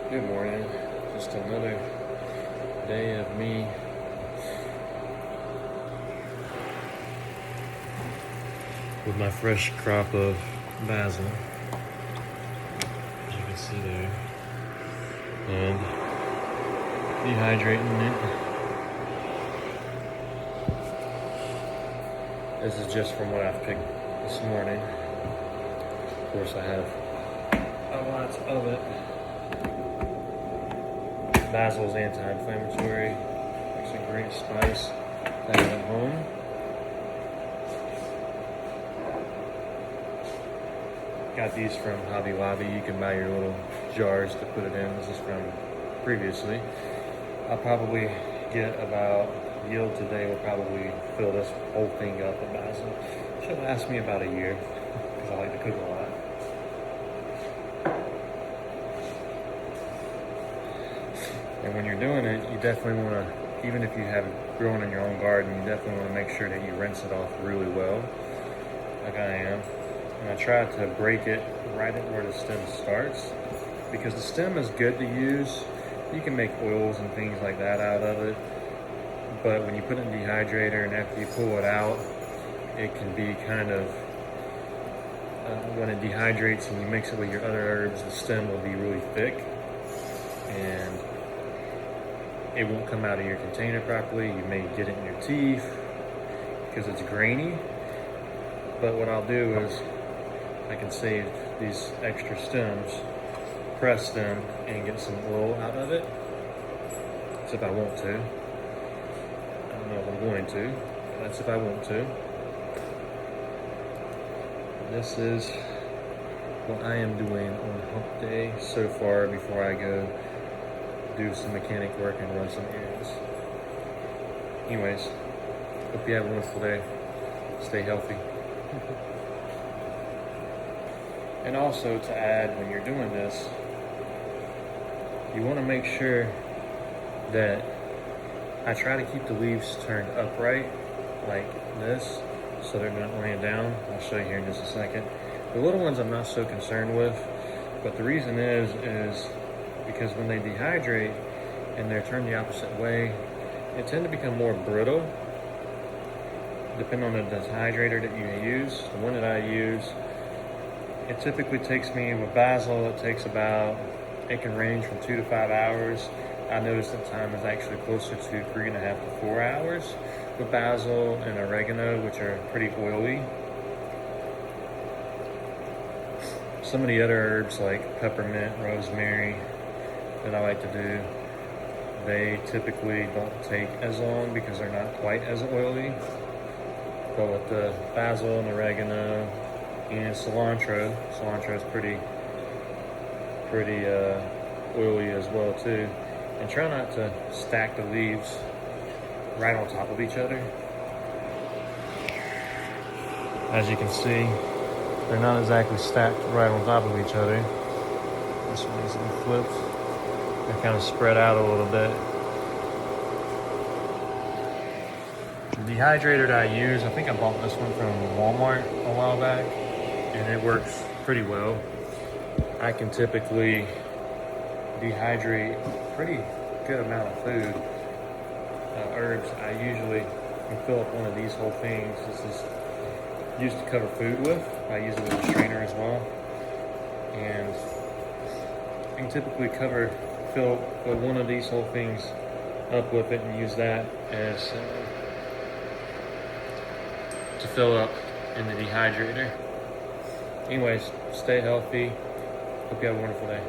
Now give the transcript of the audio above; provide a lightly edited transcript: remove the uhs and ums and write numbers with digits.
Good morning. Just another day of me with my fresh crop of basil, as you can see there, and dehydrating it. This is just from what I've picked this morning. Of course, I have a lot of it. Basil is anti-inflammatory. It's a great spice to have at home. Got these from Hobby Lobby. You can buy your little jars to put it in. This is from previously. I'll probably get about, yield today will probably fill this whole thing up with basil. Should last me about a year because I like to cook a lot. And when you're doing it, you definitely want to, even if you have it grown in your own garden, you definitely want to make sure that you rinse it off really well, like I am. And I try to break it right at where the stem starts, because the stem is good to use. You can make oils and things like that out of it, but when you put it in the dehydrator and after you pull it out, it can be kind of, when it dehydrates and you mix it with your other herbs, the stem will be really thick and it won't come out of your container properly. You may get it in your teeth because it's grainy. But what I'll do is I can save these extra stems, press them, and get some oil out of it. That's if I want to. I don't know if I'm going to, but that's if I want to. This is what I am doing on hump day so far before I go do some mechanic work and run some errands. Anyways, hope you have a wonderful day. Stay healthy. And also to add, when you're doing this, you want to make sure that I try to keep the leaves turned upright like this so they're not laying down. I'll show you here in just a second. The little ones I'm not so concerned with, but the reason is because when they dehydrate and they're turned the opposite way, they tend to become more brittle, depending on the dehydrator that you use. The one that I use, it typically takes me, with basil, it takes about, it can range from 2 to 5 hours. I noticed that time is actually closer to 3.5 to 4 hours with basil and oregano, which are pretty oily. Some of the other herbs like peppermint, rosemary, that I like to do, they typically don't take as long because they're not quite as oily. But with the basil and oregano and cilantro is pretty oily as well too. And try not to stack the leaves right on top of each other. As you can see, they're not exactly stacked right on top of each other. This one needs to be flipped. They're kind of spread out a little bit. The dehydrator that I use, I think I bought this one from Walmart a while back, and it works pretty well. I can typically dehydrate a pretty good amount of food. Herbs, I usually can fill up one of these whole things. This is used to cover food with. I use it as a strainer as well. And I can typically fill one of these whole things up with it and use that as to fill up in the dehydrator. Anyways, stay healthy. Hope you have a wonderful day.